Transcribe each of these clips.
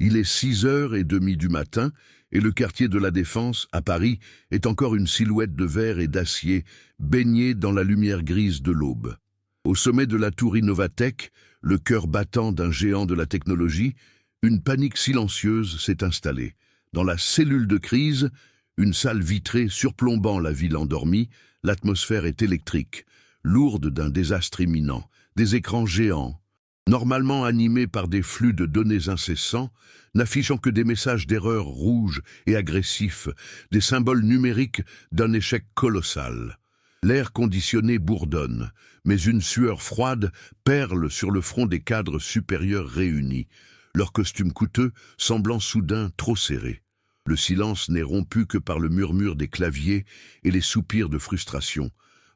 Il est 6h30 du matin et le quartier de la Défense, à Paris, est encore une silhouette de verre et d'acier baignée dans la lumière grise de l'aube. Au sommet de la tour Innovatech, le cœur battant d'un géant de la technologie, une panique silencieuse s'est installée. Dans la cellule de crise, une salle vitrée surplombant la ville endormie, l'atmosphère est électrique, lourde d'un désastre imminent, des écrans géants, normalement animés par des flux de données incessants, n'affichant que des messages d'erreur rouges et agressifs, des symboles numériques d'un échec colossal. L'air conditionné bourdonne, mais une sueur froide perle sur le front des cadres supérieurs réunis, leurs costumes coûteux semblant soudain trop serrés. Le silence n'est rompu que par le murmure des claviers et les soupirs de frustration,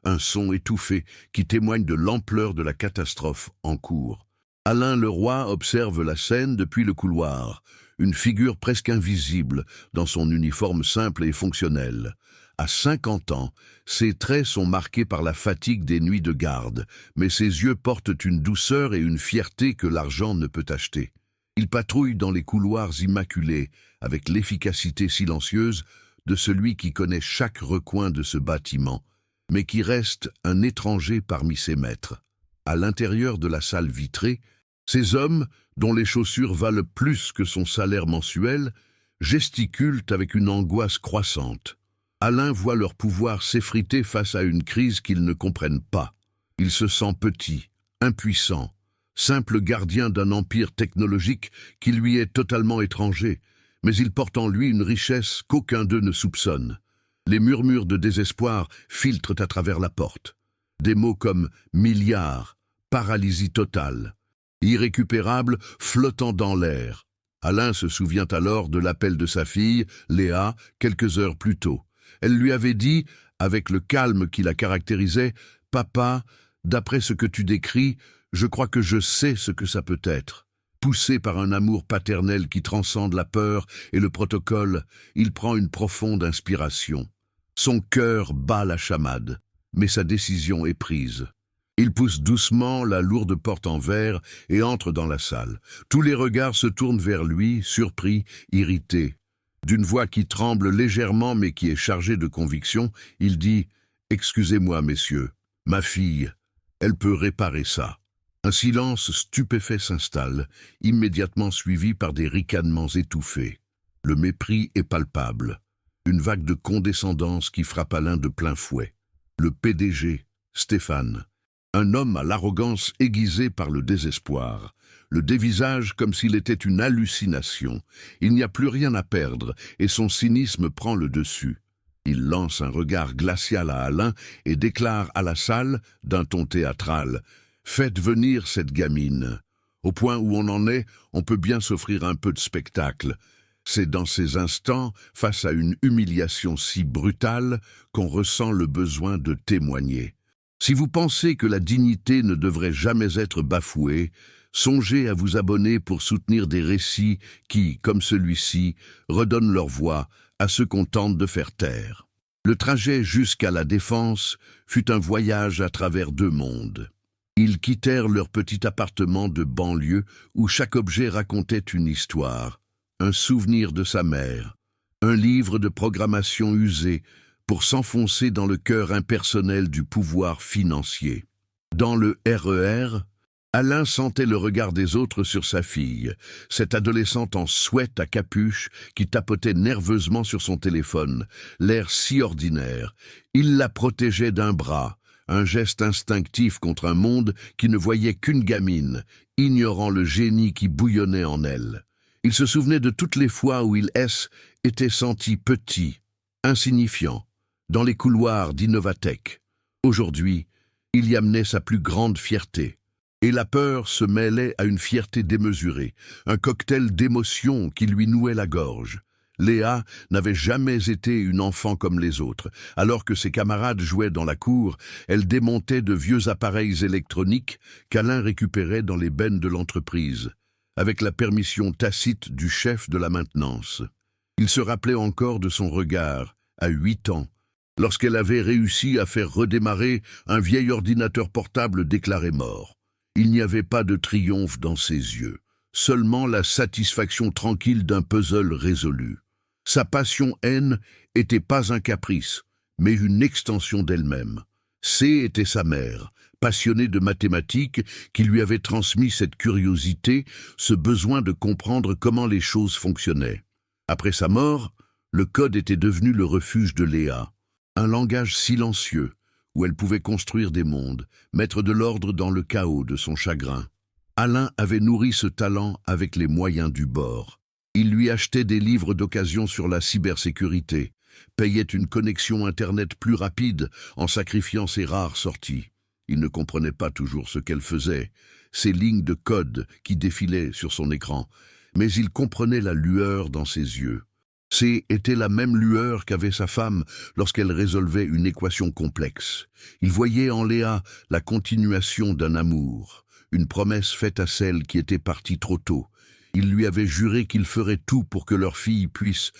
un son étouffé qui témoigne de l'ampleur de la catastrophe en cours. Alain Leroy observe la scène depuis le couloir, une figure presque invisible dans son uniforme simple et fonctionnel. À 50 ans, ses traits sont marqués par la fatigue des nuits de garde, mais ses yeux portent une douceur et une fierté que l'argent ne peut acheter. Il patrouille dans les couloirs immaculés, avec l'efficacité silencieuse de celui qui connaît chaque recoin de ce bâtiment, mais qui reste un étranger parmi ses maîtres. À l'intérieur de la salle vitrée, ces hommes, dont les chaussures valent plus que son salaire mensuel, gesticulent avec une angoisse croissante. Alain voit leur pouvoir s'effriter face à une crise qu'ils ne comprennent pas. Il se sent petit, impuissant, simple gardien d'un empire technologique qui lui est totalement étranger, mais il porte en lui une richesse qu'aucun d'eux ne soupçonne. Les murmures de désespoir filtrent à travers la porte. Des mots comme « milliards »,« paralysie totale », irrécupérable, flottant dans l'air. Alain se souvient alors de l'appel de sa fille, Léa, quelques heures plus tôt. Elle lui avait dit, avec le calme qui la caractérisait, « Papa, d'après ce que tu décris, je crois que je sais ce que ça peut être. » Poussé par un amour paternel qui transcende la peur et le protocole, il prend une profonde inspiration. Son cœur bat la chamade, mais sa décision est prise. Il pousse doucement la lourde porte en verre et entre dans la salle. Tous les regards se tournent vers lui, surpris, irrités. D'une voix qui tremble légèrement mais qui est chargée de conviction, il dit « Excusez-moi, messieurs, ma fille, elle peut réparer ça. » Un silence stupéfait s'installe, immédiatement suivi par des ricanements étouffés. Le mépris est palpable, une vague de condescendance qui frappe Alain de plein fouet. Le PDG, Stéphane, un homme à l'arrogance aiguisée par le désespoir, le dévisage comme s'il était une hallucination. Il n'y a plus rien à perdre et son cynisme prend le dessus. Il lance un regard glacial à Alain et déclare à la salle, d'un ton théâtral, « Faites venir cette gamine. Au point où on en est, on peut bien s'offrir un peu de spectacle. C'est dans ces instants, face à une humiliation si brutale, qu'on ressent le besoin de témoigner. Si vous pensez que la dignité ne devrait jamais être bafouée, songez à vous abonner pour soutenir des récits qui, comme celui-ci, redonnent leur voix à ceux qu'on tente de faire taire. Le trajet jusqu'à la Défense fut un voyage à travers deux mondes. Ils quittèrent leur petit appartement de banlieue où chaque objet racontait une histoire, un souvenir de sa mère, un livre de programmation usé pour s'enfoncer dans le cœur impersonnel du pouvoir financier. Dans le RER, Alain sentait le regard des autres sur sa fille, cette adolescente en sweat à capuche qui tapotait nerveusement sur son téléphone, l'air si ordinaire. Il la protégeait d'un bras, un geste instinctif contre un monde qui ne voyait qu'une gamine, ignorant le génie qui bouillonnait en elle. Il se souvenait de toutes les fois où il était senti petit, insignifiant, dans les couloirs d'Innovatech. Aujourd'hui, il y amenait sa plus grande fierté. Et la peur se mêlait à une fierté démesurée, un cocktail d'émotions qui lui nouait la gorge. Léa n'avait jamais été une enfant comme les autres. Alors que ses camarades jouaient dans la cour, elle démontait de vieux appareils électroniques qu'Alain récupérait dans les bennes de l'entreprise, avec la permission tacite du chef de la maintenance. Il se rappelait encore de son regard, à 8 ans, lorsqu'elle avait réussi à faire redémarrer un vieil ordinateur portable déclaré mort. Il n'y avait pas de triomphe dans ses yeux, seulement la satisfaction tranquille d'un puzzle résolu. Sa passion-haine n'était pas un caprice, mais une extension d'elle-même. C était sa mère, passionnée de mathématiques, qui lui avait transmis cette curiosité, ce besoin de comprendre comment les choses fonctionnaient. Après sa mort, le code était devenu le refuge de Léa, un langage silencieux, où elle pouvait construire des mondes, mettre de l'ordre dans le chaos de son chagrin. Alain avait nourri ce talent avec les moyens du bord. Il lui achetait des livres d'occasion sur la cybersécurité, payait une connexion Internet plus rapide en sacrifiant ses rares sorties. Il ne comprenait pas toujours ce qu'elle faisait, ces lignes de code qui défilaient sur son écran, mais il comprenait la lueur dans ses yeux. Était la même lueur qu'avait sa femme lorsqu'elle résolvait une équation complexe. Il voyait en Léa la continuation d'un amour, une promesse faite à celle qui était partie trop tôt. Il lui avait juré qu'il ferait tout pour que leur fille puisse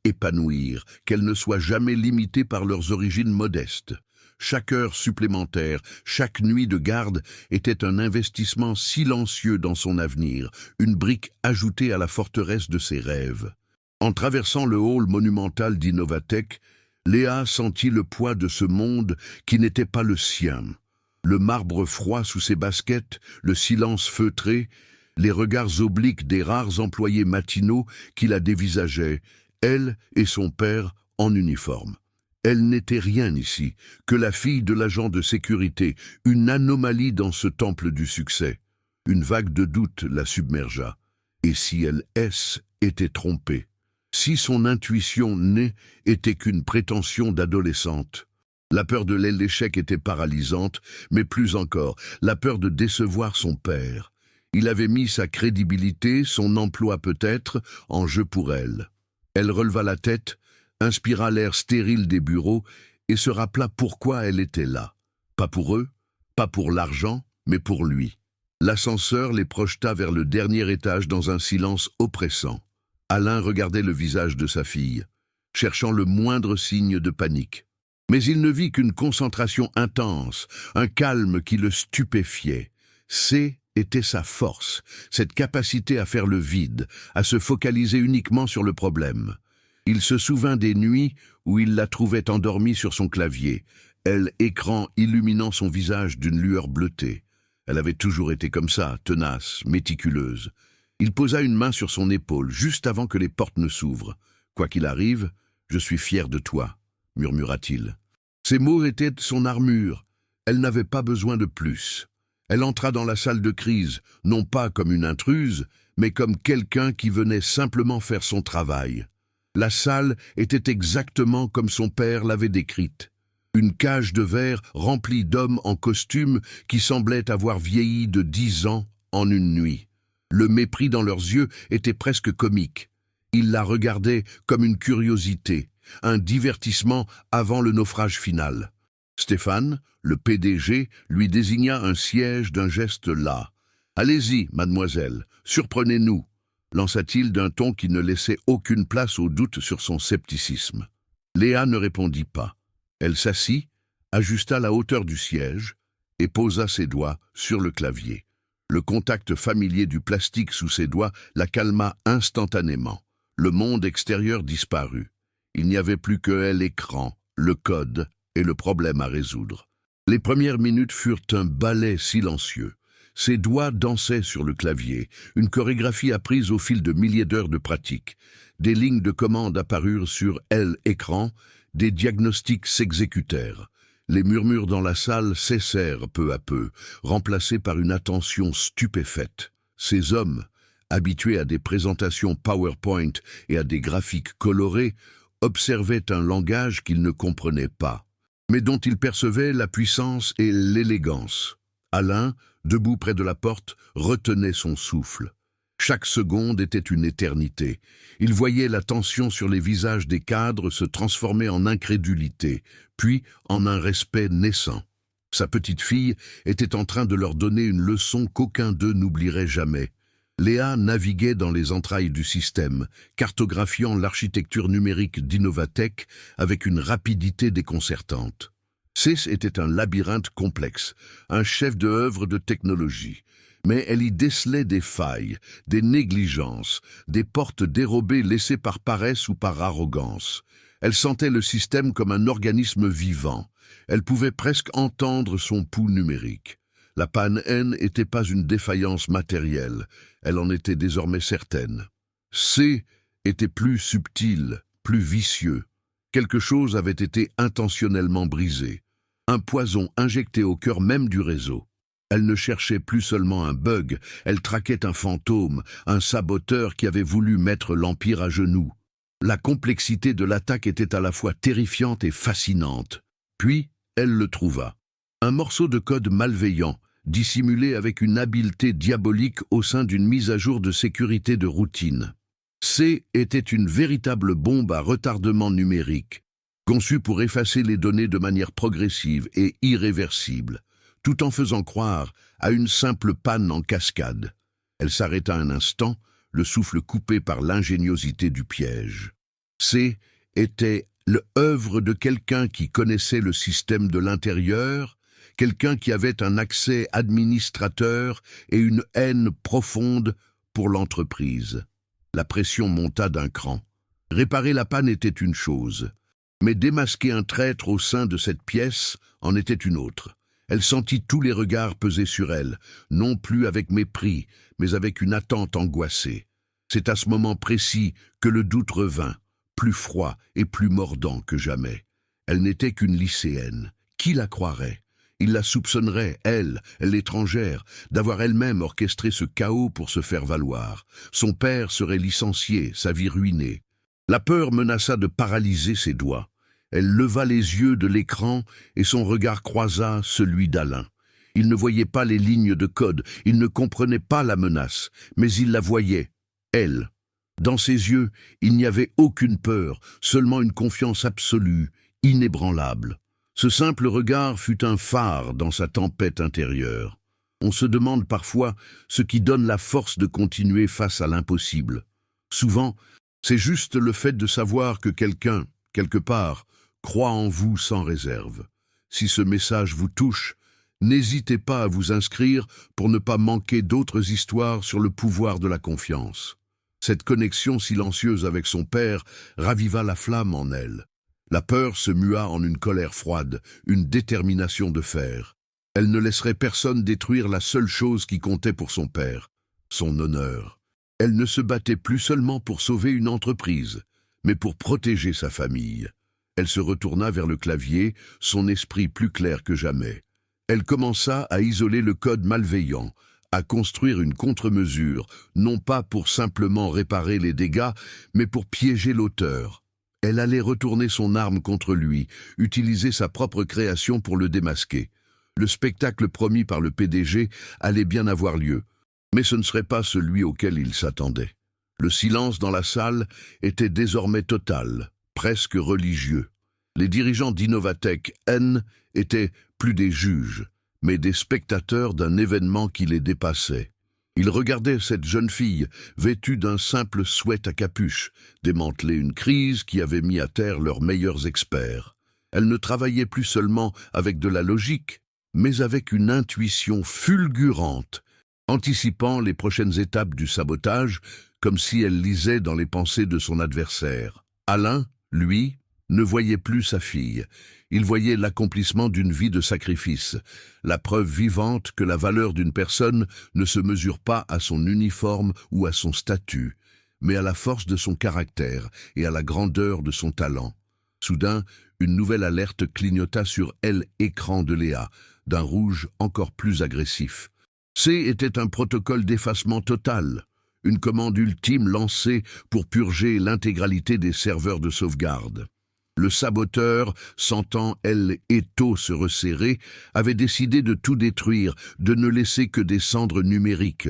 épanouir, qu'elle ne soit jamais limitée par leurs origines modestes. Chaque heure supplémentaire, chaque nuit de garde était un investissement silencieux dans son avenir, une brique ajoutée à la forteresse de ses rêves. En traversant le hall monumental d'Innovatech, Léa sentit le poids de ce monde qui n'était pas le sien. Le marbre froid sous ses baskets, le silence feutré, les regards obliques des rares employés matinaux qui la dévisageaient, elle et son père en uniforme. Elle n'était rien ici, que la fille de l'agent de sécurité, une anomalie dans ce temple du succès. Une vague de doute la submergea. Et si elle était trompée? Si son intuition née était qu'une prétention d'adolescente? La peur de l'échec était paralysante, mais plus encore, la peur de décevoir son père. Il avait mis sa crédibilité, son emploi peut-être, en jeu pour elle. Elle releva la tête, inspira l'air stérile des bureaux et se rappela pourquoi elle était là. Pas pour eux, pas pour l'argent, mais pour lui. L'ascenseur les projeta vers le dernier étage dans un silence oppressant. Alain regardait le visage de sa fille, cherchant le moindre signe de panique. Mais il ne vit qu'une concentration intense, un calme qui le stupéfiait. Était sa force, cette capacité à faire le vide, à se focaliser uniquement sur le problème. Il se souvint des nuits où il la trouvait endormie sur son clavier, elle écran illuminant son visage d'une lueur bleutée. Elle avait toujours été comme ça, tenace, méticuleuse. Il posa une main sur son épaule, juste avant que les portes ne s'ouvrent. « Quoi qu'il arrive, je suis fier de toi », murmura-t-il. Ces mots étaient son armure. Elle n'avait pas besoin de plus. Elle entra dans la salle de crise, non pas comme une intruse, mais comme quelqu'un qui venait simplement faire son travail. La salle était exactement comme son père l'avait décrite. Une cage de verre remplie d'hommes en costume qui semblaient avoir vieilli de 10 ans en une nuit. Le mépris dans leurs yeux était presque comique. Ils la regardaient comme une curiosité, un divertissement avant le naufrage final. Stéphane, le PDG, lui désigna un siège d'un geste las. « Allez-y, mademoiselle, surprenez-nous », lança-t-il d'un ton qui ne laissait aucune place au doute sur son scepticisme. Léa ne répondit pas. Elle s'assit, ajusta la hauteur du siège et posa ses doigts sur le clavier. Le contact familier du plastique sous ses doigts la calma instantanément. Le monde extérieur disparut. Il n'y avait plus que l'écran, le code et le problème à résoudre. Les premières minutes furent un ballet silencieux. Ses doigts dansaient sur le clavier, une chorégraphie apprise au fil de milliers d'heures de pratique. Des lignes de commande apparurent sur l'écran, des diagnostics s'exécutèrent. Les murmures dans la salle cessèrent peu à peu, remplacés par une attention stupéfaite. Ces hommes, habitués à des présentations PowerPoint et à des graphiques colorés, observaient un langage qu'ils ne comprenaient pas, mais dont ils percevaient la puissance et l'élégance. Alain, debout près de la porte, retenait son souffle. Chaque seconde était une éternité. Il voyait la tension sur les visages des cadres se transformer en incrédulité, puis en un respect naissant. Sa petite fille était en train de leur donner une leçon qu'aucun d'eux n'oublierait jamais. Léa naviguait dans les entrailles du système, cartographiant l'architecture numérique d'Innovatech avec une rapidité déconcertante. CIS était un labyrinthe complexe, un chef-d'œuvre de technologie. Mais elle y décelait des failles, des négligences, des portes dérobées laissées par paresse ou par arrogance. Elle sentait le système comme un organisme vivant. Elle pouvait presque entendre son pouls numérique. La panne N n'était pas une défaillance matérielle, elle en était désormais certaine. C était plus subtil, plus vicieux. Quelque chose avait été intentionnellement brisé. Un poison injecté au cœur même du réseau. Elle ne cherchait plus seulement un bug, elle traquait un fantôme, un saboteur qui avait voulu mettre l'Empire à genoux. La complexité de l'attaque était à la fois terrifiante et fascinante. Puis, elle le trouva. Un morceau de code malveillant, dissimulé avec une habileté diabolique au sein d'une mise à jour de sécurité de routine. C était une véritable bombe à retardement numérique, conçue pour effacer les données de manière progressive et irréversible, tout en faisant croire à une simple panne en cascade. Elle s'arrêta un instant, le souffle coupé par l'ingéniosité du piège. C était l'œuvre de quelqu'un qui connaissait le système de l'intérieur, quelqu'un qui avait un accès administrateur et une haine profonde pour l'entreprise. La pression monta d'un cran. Réparer la panne était une chose, mais démasquer un traître au sein de cette pièce en était une autre. Elle sentit tous les regards peser sur elle, non plus avec mépris, mais avec une attente angoissée. C'est à ce moment précis que le doute revint, plus froid et plus mordant que jamais. Elle n'était qu'une lycéenne. Qui la croirait? Il la soupçonnerait, elle, l'étrangère, d'avoir elle-même orchestré ce chaos pour se faire valoir. Son père serait licencié, sa vie ruinée. La peur menaça de paralyser ses doigts. Elle leva les yeux de l'écran et son regard croisa celui d'Alain. Il ne voyait pas les lignes de code, il ne comprenait pas la menace, mais il la voyait, elle. Dans ses yeux, il n'y avait aucune peur, seulement une confiance absolue, inébranlable. Ce simple regard fut un phare dans sa tempête intérieure. On se demande parfois ce qui donne la force de continuer face à l'impossible. Souvent, c'est juste le fait de savoir que quelqu'un, quelque part, croit en vous sans réserve. Si ce message vous touche, n'hésitez pas à vous inscrire pour ne pas manquer d'autres histoires sur le pouvoir de la confiance. Cette connexion silencieuse avec son père raviva la flamme en elle. La peur se mua en une colère froide, une détermination de fer. Elle ne laisserait personne détruire la seule chose qui comptait pour son père, son honneur. Elle ne se battait plus seulement pour sauver une entreprise, mais pour protéger sa famille. Elle se retourna vers le clavier, son esprit plus clair que jamais. Elle commença à isoler le code malveillant, à construire une contre-mesure, non pas pour simplement réparer les dégâts, mais pour piéger l'auteur. Elle allait retourner son arme contre lui, utiliser sa propre création pour le démasquer. Le spectacle promis par le PDG allait bien avoir lieu, mais ce ne serait pas celui auquel il s'attendait. Le silence dans la salle était désormais total, presque religieux. Les dirigeants d'Innovatech N étaient plus des juges, mais des spectateurs d'un événement qui les dépassait. Ils regardaient cette jeune fille, vêtue d'un simple sweat à capuche, démanteler une crise qui avait mis à terre leurs meilleurs experts. Elle ne travaillait plus seulement avec de la logique, mais avec une intuition fulgurante, anticipant les prochaines étapes du sabotage, comme si elle lisait dans les pensées de son adversaire. Alain, lui, ne voyait plus sa fille. Il voyait l'accomplissement d'une vie de sacrifice, la preuve vivante que la valeur d'une personne ne se mesure pas à son uniforme ou à son statut, mais à la force de son caractère et à la grandeur de son talent. Soudain, une nouvelle alerte clignota sur l'écran de Léa, d'un rouge encore plus agressif. C était un protocole d'effacement total, une commande ultime lancée pour purger l'intégralité des serveurs de sauvegarde. Le saboteur, sentant Eto se resserrer, avait décidé de tout détruire, de ne laisser que des cendres numériques.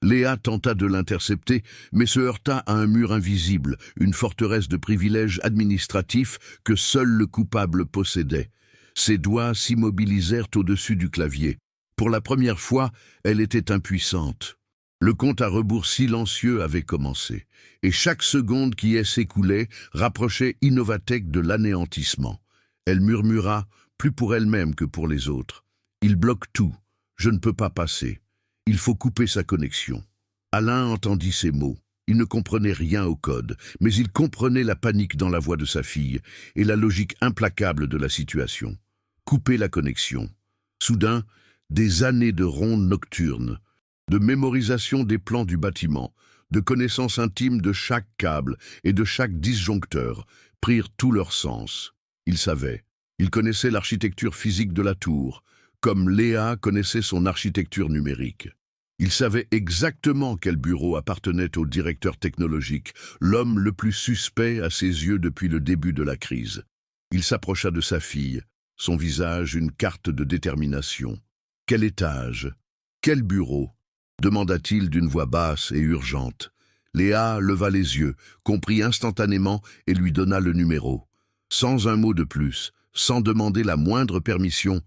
Léa tenta de l'intercepter, mais se heurta à un mur invisible, une forteresse de privilèges administratifs que seul le coupable possédait. Ses doigts s'immobilisèrent au-dessus du clavier. Pour la première fois, elle était impuissante. Le compte à rebours silencieux avait commencé, et chaque seconde qui s'écoulait rapprochait Innovatech de l'anéantissement. Elle murmura, plus pour elle-même que pour les autres. « Il bloque tout, je ne peux pas passer. » Il faut couper sa connexion. Alain entendit ces mots. Il ne comprenait rien au code, mais il comprenait la panique dans la voix de sa fille et la logique implacable de la situation. Couper la connexion. Soudain, des années de rondes nocturnes, de mémorisation des plans du bâtiment, de connaissance intime de chaque câble et de chaque disjoncteur, prirent tout leur sens. Il savait. Il connaissait l'architecture physique de la tour, comme Léa connaissait son architecture numérique. Il savait exactement quel bureau appartenait au directeur technologique, l'homme le plus suspect à ses yeux depuis le début de la crise. Il s'approcha de sa fille, son visage une carte de détermination. « Quel étage? Quel bureau ?» demanda-t-il d'une voix basse et urgente. Léa leva les yeux, comprit instantanément et lui donna le numéro. Sans un mot de plus, sans demander la moindre permission,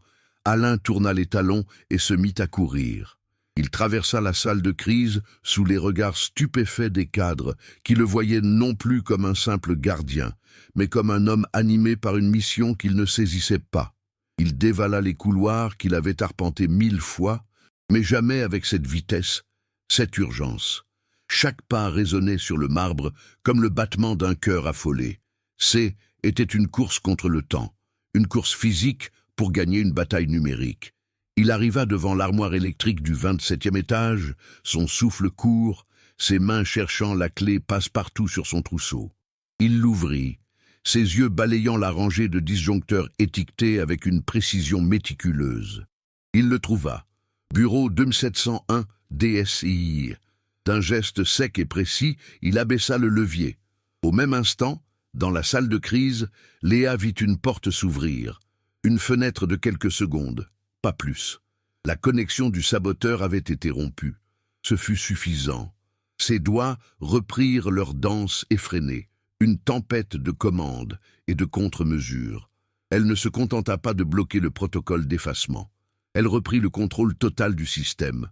Alain tourna les talons et se mit à courir. Il traversa la salle de crise sous les regards stupéfaits des cadres, qui le voyaient non plus comme un simple gardien, mais comme un homme animé par une mission qu'il ne saisissait pas. Il dévala les couloirs qu'il avait arpentés 1000 fois, mais jamais avec cette vitesse, cette urgence. Chaque pas résonnait sur le marbre comme le battement d'un cœur affolé. Était une course contre le temps, une course physique pour gagner une bataille numérique. Il arriva devant l'armoire électrique du 27e étage, son souffle court, ses mains cherchant la clé passe-partout sur son trousseau. Il l'ouvrit, ses yeux balayant la rangée de disjoncteurs étiquetés avec une précision méticuleuse. Il le trouva. Bureau 2701 DSI. D'un geste sec et précis, il abaissa le levier. Au même instant, dans la salle de crise, Léa vit une porte s'ouvrir. Une fenêtre de quelques secondes, pas plus. La connexion du saboteur avait été rompue. Ce fut suffisant. Ses doigts reprirent leur danse effrénée, une tempête de commandes et de contre-mesures. Elle ne se contenta pas de bloquer le protocole d'effacement. Elle reprit le contrôle total du système,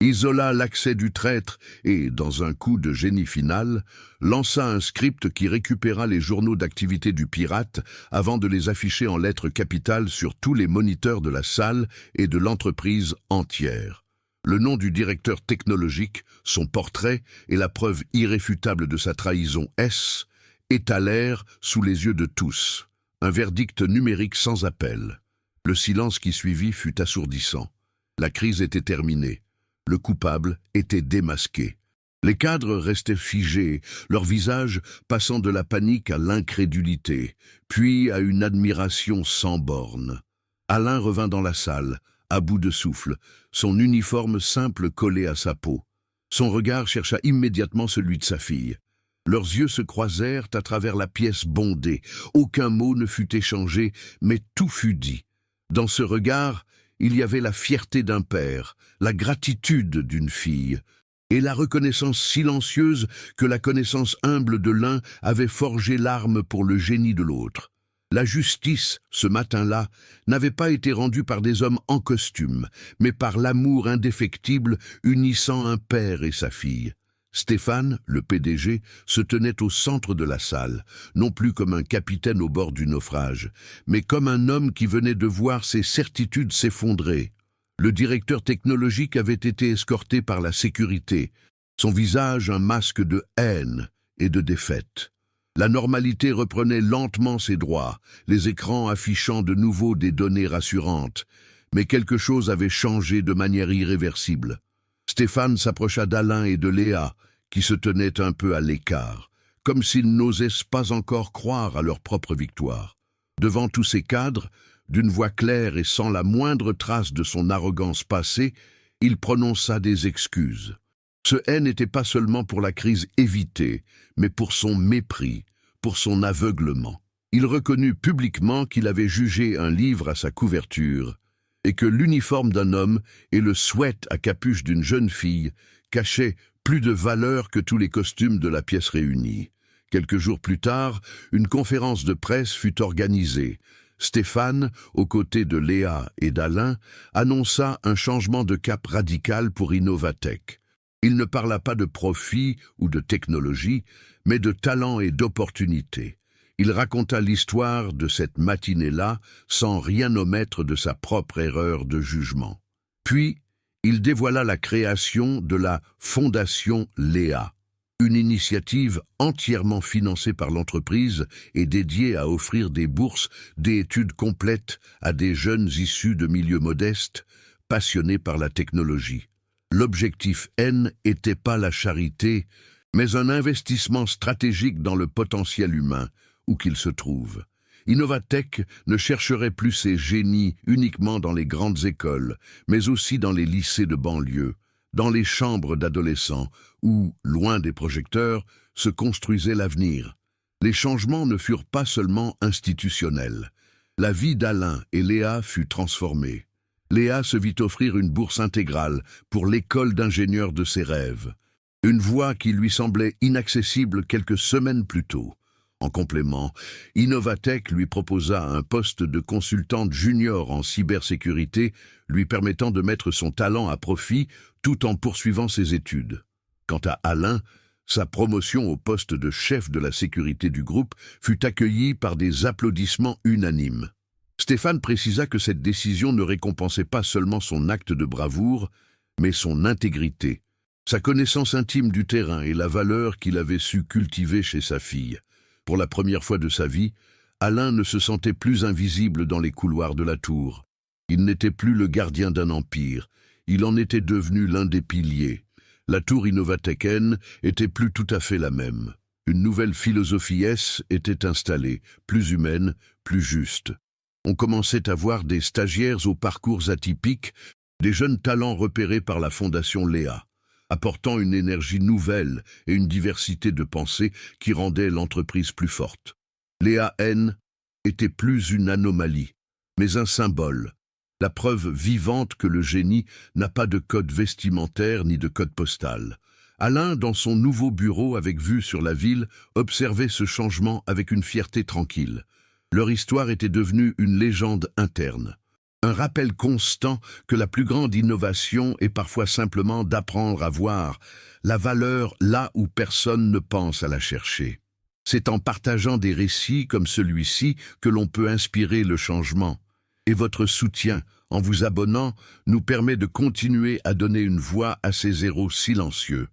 isola l'accès du traître et, dans un coup de génie final, lança un script qui récupéra les journaux d'activité du pirate avant de les afficher en lettres capitales sur tous les moniteurs de la salle et de l'entreprise entière. Le nom du directeur technologique, son portrait et la preuve irréfutable de sa trahison étalèrent sous les yeux de tous. Un verdict numérique sans appel. Le silence qui suivit fut assourdissant. La crise était terminée. Le coupable était démasqué. Les cadres restaient figés, leur visage passant de la panique à l'incrédulité, puis à une admiration sans bornes. Alain revint dans la salle, à bout de souffle, son uniforme simple collé à sa peau. Son regard chercha immédiatement celui de sa fille. Leurs yeux se croisèrent à travers la pièce bondée. Aucun mot ne fut échangé, mais tout fut dit. Dans ce regard, il y avait la fierté d'un père, la gratitude d'une fille, et la reconnaissance silencieuse que la connaissance humble de l'un avait forgé l'arme pour le génie de l'autre. La justice, ce matin-là, n'avait pas été rendue par des hommes en costume, mais par l'amour indéfectible unissant un père et sa fille. Stéphane, le PDG, se tenait au centre de la salle, non plus comme un capitaine au bord du naufrage, mais comme un homme qui venait de voir ses certitudes s'effondrer. Le directeur technologique avait été escorté par la sécurité, son visage un masque de haine et de défaite. La normalité reprenait lentement ses droits, les écrans affichant de nouveau des données rassurantes, mais quelque chose avait changé de manière irréversible. Stéphane s'approcha d'Alain et de Léa, qui se tenaient un peu à l'écart, comme s'ils n'osaient pas encore croire à leur propre victoire. Devant tous ces cadres, d'une voix claire et sans la moindre trace de son arrogance passée, il prononça des excuses. Ce n'était pas seulement pour la crise évitée, mais pour son mépris, pour son aveuglement. Il reconnut publiquement qu'il avait jugé un livre à sa couverture, et que l'uniforme d'un homme et le sweat à capuche d'une jeune fille cachaient plus de valeur que tous les costumes de la pièce réunie. Quelques jours plus tard, une conférence de presse fut organisée. Stéphane, aux côtés de Léa et d'Alain, annonça un changement de cap radical pour Innovatech. Il ne parla pas de profit ou de technologie, mais de talent et d'opportunité. Il raconta l'histoire de cette matinée-là sans rien omettre de sa propre erreur de jugement. Puis, il dévoila la création de la Fondation Léa, une initiative entièrement financée par l'entreprise et dédiée à offrir des bourses d'études complètes à des jeunes issus de milieux modestes, passionnés par la technologie. L'objectif N n'était pas la charité, mais un investissement stratégique dans le potentiel humain, où qu'il se trouve. Innovatech ne chercherait plus ses génies uniquement dans les grandes écoles, mais aussi dans les lycées de banlieue, dans les chambres d'adolescents, où, loin des projecteurs, se construisait l'avenir. Les changements ne furent pas seulement institutionnels. La vie d'Alain et Léa fut transformée. Léa se vit offrir une bourse intégrale pour l'école d'ingénieur de ses rêves, une voie qui lui semblait inaccessible quelques semaines plus tôt. En complément, Innovatech lui proposa un poste de consultante junior en cybersécurité, lui permettant de mettre son talent à profit tout en poursuivant ses études. Quant à Alain, sa promotion au poste de chef de la sécurité du groupe fut accueillie par des applaudissements unanimes. Stéphane précisa que cette décision ne récompensait pas seulement son acte de bravoure, mais son intégrité, sa connaissance intime du terrain et la valeur qu'il avait su cultiver chez sa fille. Pour la première fois de sa vie, Alain ne se sentait plus invisible dans les couloirs de la tour. Il n'était plus le gardien d'un empire, il en était devenu l'un des piliers. La tour Innovatech N était plus tout à fait la même. Une nouvelle philosophie S était installée, plus humaine, plus juste. On commençait à voir des stagiaires aux parcours atypiques, des jeunes talents repérés par la Fondation Léa, apportant une énergie nouvelle et une diversité de pensées qui rendaient l'entreprise plus forte. Léa N était plus une anomalie, mais un symbole, la preuve vivante que le génie n'a pas de code vestimentaire ni de code postal. Alain, dans son nouveau bureau avec vue sur la ville, observait ce changement avec une fierté tranquille. Leur histoire était devenue une légende interne. Un rappel constant que la plus grande innovation est parfois simplement d'apprendre à voir la valeur là où personne ne pense à la chercher. C'est en partageant des récits comme celui-ci que l'on peut inspirer le changement. Et votre soutien, en vous abonnant, nous permet de continuer à donner une voix à ces héros silencieux.